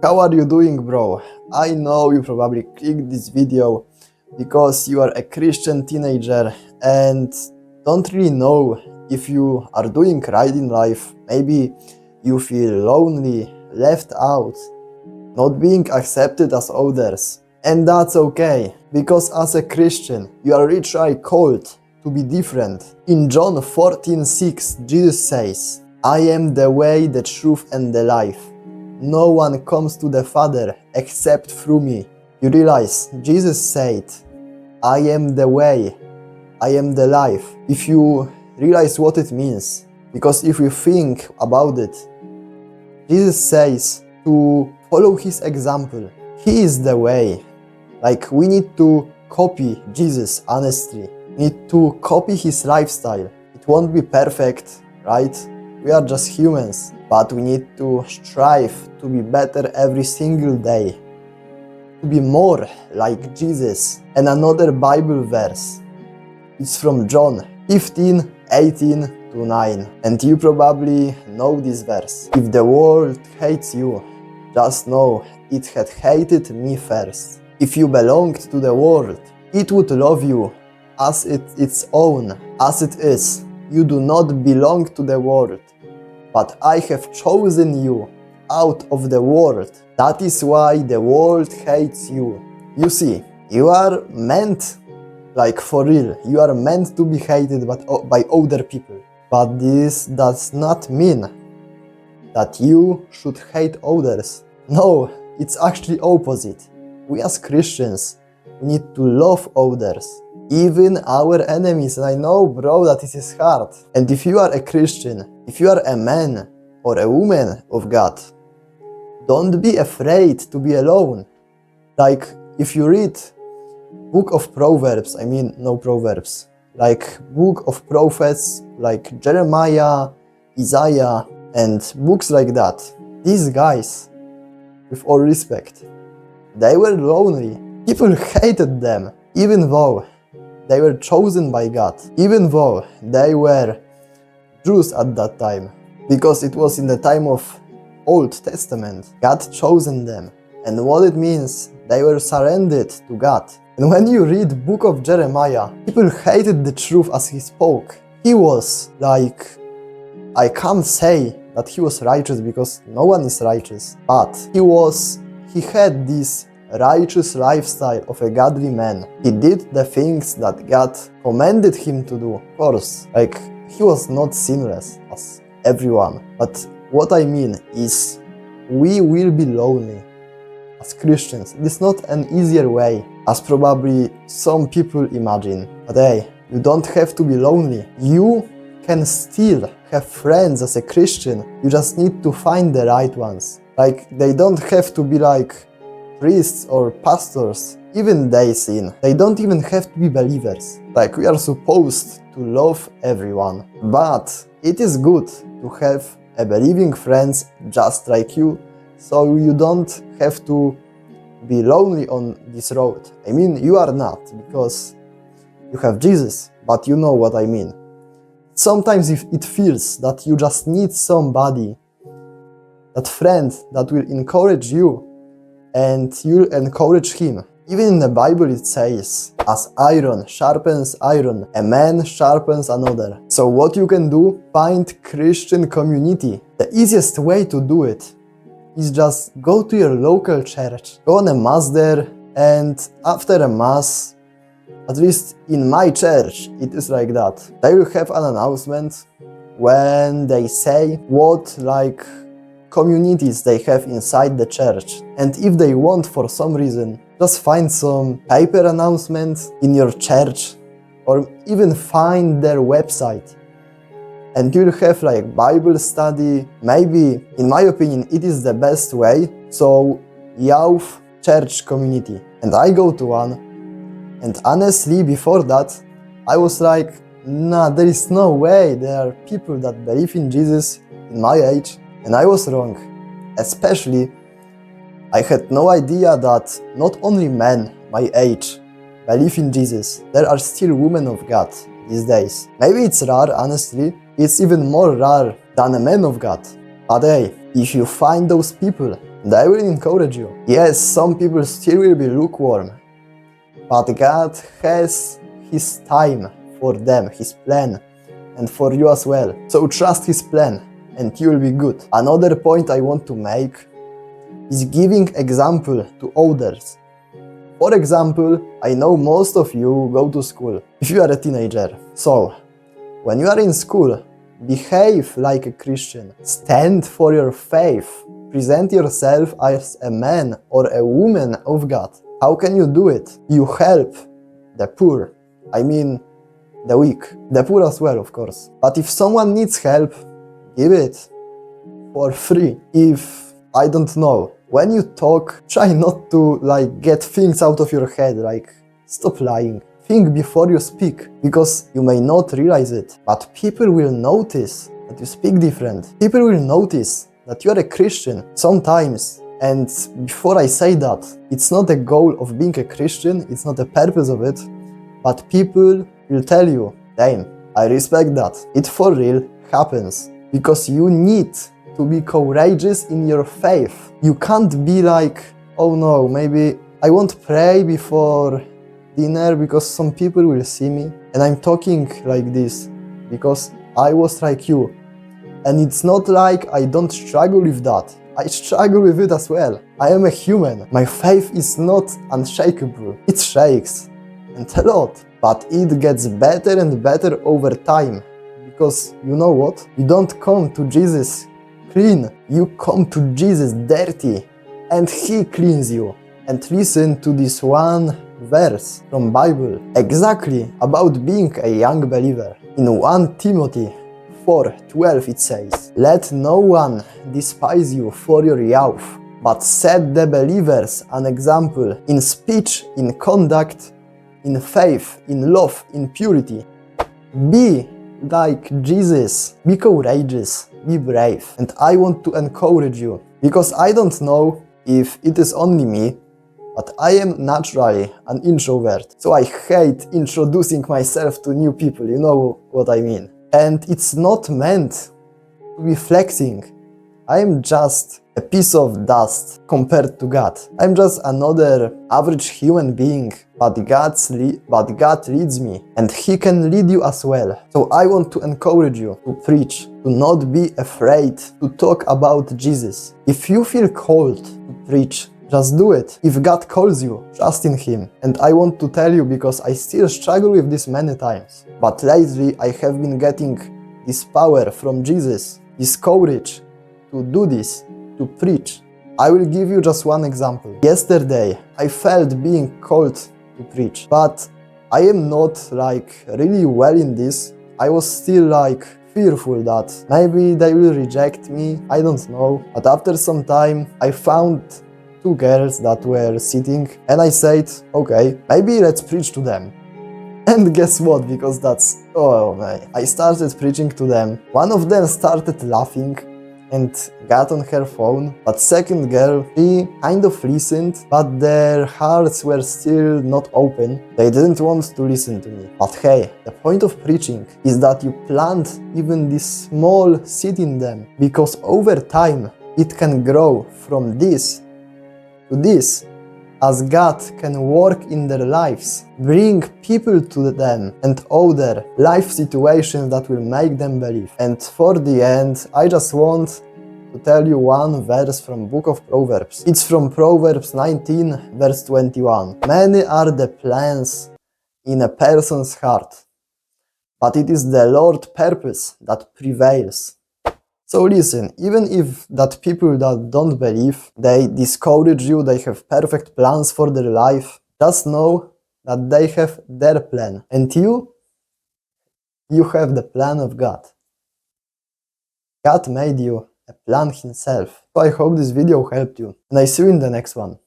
How are you doing, bro? I know you probably clicked this video because you are a Christian teenager and don't really know if you are doing right in life. Maybe you feel lonely, left out, not being accepted as others. And that's okay, because as a Christian, you are literally called to be different. In John 14:6, Jesus says, "I am the way, the truth, and the life. No one comes to the Father except through me." You realize Jesus said, "I am the way, I am the life." If you realize what it means, because if you think about it, Jesus says to follow his example. He is the way. Like, we need to copy Jesus, honestly. We need to copy his lifestyle. It won't be perfect, right? We are just humans, but we need to strive to be better every single day, to be more like Jesus. And another Bible verse, it's from John 15:18-9. And you probably know this verse. "If the world hates you, just know it had hated me first. If you belonged to the world, it would love you as its own. As it is, you do not belong to the world, but I have chosen you out of the world. That is why the world hates you." You see, you are meant, like for real, you are meant to be hated by other people. But this does not mean that you should hate others. No, it's actually opposite. We as Christians, we need to love others, even our enemies. And I know, bro, that it is hard. And if you are a Christian, if you are a man or a woman of God, don't be afraid to be alone. Like, if you read book of Proverbs, like book of prophets, like Jeremiah, Isaiah, and books like that, these guys, with all respect, they were lonely. People hated them, even though they were chosen by God, even though they were Jews at that time, because it was in the time of Old Testament. God chosen them, and what it means, they were surrendered to God. And when you read book of Jeremiah, people hated the truth as he spoke. He was like, I can't say that he was righteous because no one is righteous, but he had this righteous lifestyle of a godly man. He did the things that God commanded him to do. Of course, like, he was not sinless as everyone. But what I mean is, we will be lonely as Christians. It is not an easier way, as probably some people imagine. But hey, you don't have to be lonely. You can still have friends as a Christian. You just need to find the right ones. Like, they don't have to be like priests or pastors. Even they sin. They don't even have to be believers. Like, we are supposed to love everyone. But it is good to have a believing friends just like you, so you don't have to be lonely on this road. I mean, you are not, because you have Jesus, but you know what I mean. Sometimes it feels that you just need somebody, that friend that will encourage you, and you'll encourage him. Even in the Bible it says, "As iron sharpens iron, a man sharpens another." So what you can do, find Christian community. The easiest way to do it is just go to your local church, go on a mass there, and after a mass, at least in my church, it is like that. They will have an announcement when they say what like communities they have inside the church. And if they want, for some reason, just find some paper announcement in your church, or even find their website. And you'll have like Bible study. Maybe, in my opinion, it is the best way. So, youth church community. And I go to one. And honestly, before that, I was like, nah, there is no way there are people that believe in Jesus in my age. And I was wrong. Especially, I had no idea that not only men my age believe in Jesus, there are still women of God these days. Maybe it's rare, honestly. It's even more rare than a man of God. But hey, if you find those people And I will encourage you. Yes, some people still will be lukewarm, but God has His time for them, His plan, and for you as well. So trust His plan, and you will be good. Another point I want to make is giving example to others. For example, I know most of you go to school if you are a teenager. So, when you are in school, behave like a Christian. Stand for your faith. Present yourself as a man or a woman of God. How can you do it? You help the poor. I mean, the weak. The poor as well, of course. But if someone needs help, give it for free. If, I don't know, when you talk, try not to get things out of your head, stop lying. Think before you speak, because you may not realize it, but people will notice that you speak different. People will notice that you are a Christian sometimes. And before I say that, it's not the goal of being a Christian, it's not the purpose of it, but people will tell you, damn, I respect that. It for real happens, because you need to be courageous in your faith. You can't be like, oh no, maybe I won't pray before dinner because some people will see me. And I'm talking like this because I was like you. And it's not like I don't struggle with that. I struggle with it as well. I am a human. My faith is not unshakable. It shakes, and a lot. But it gets better and better over time. Because you know what? You don't come to Jesus clean. You come to Jesus dirty, and He cleans you. And listen to this one verse from Bible, exactly about being a young believer. In 1 Timothy 4:12 it says, "Let no one despise you for your youth, but set the believers an example in speech, in conduct, in faith, in love, in purity." Be like Jesus. Be courageous. Be brave. And I want to encourage you, because I don't know if it is only me, but I am naturally an introvert. So I hate introducing myself to new people, you know what I mean. And it's not meant to be flexing. I am just a piece of dust compared to God. I'm just another average human being, but God leads me, and He can lead you as well. So I want to encourage you to preach, to not be afraid to talk about Jesus. If you feel called to preach, just do it. If God calls you, trust in Him. And I want to tell you, because I still struggle with this many times, but lately I have been getting this power from Jesus, this courage to do this, to preach. I will give you just one example. Yesterday I felt being called to preach, but I am not really well in this. I was still fearful that maybe they will reject me, I don't know. But after some time I found two girls that were sitting, and I said, okay, maybe let's preach to them. And guess what? Because oh man, I started preaching to them. One of them started laughing and got on her phone, but second girl, she kind of listened, but their hearts were still not open. They didn't want to listen to me. But hey, the point of preaching is that you plant even this small seed in them, because over time it can grow from this to this, as God can work in their lives, bring people to them and other life situations that will make them believe. And for the end, I just want to tell you one verse from Book of Proverbs. It's from Proverbs 19, verse 21. Many are the plans in a person's heart, but it is the Lord's purpose that prevails. So listen, even if that people that don't believe, they discourage you, they have perfect plans for their life, just know that they have their plan. And you have the plan of God. God made you a plan Himself. So I hope this video helped you, and I see you in the next one.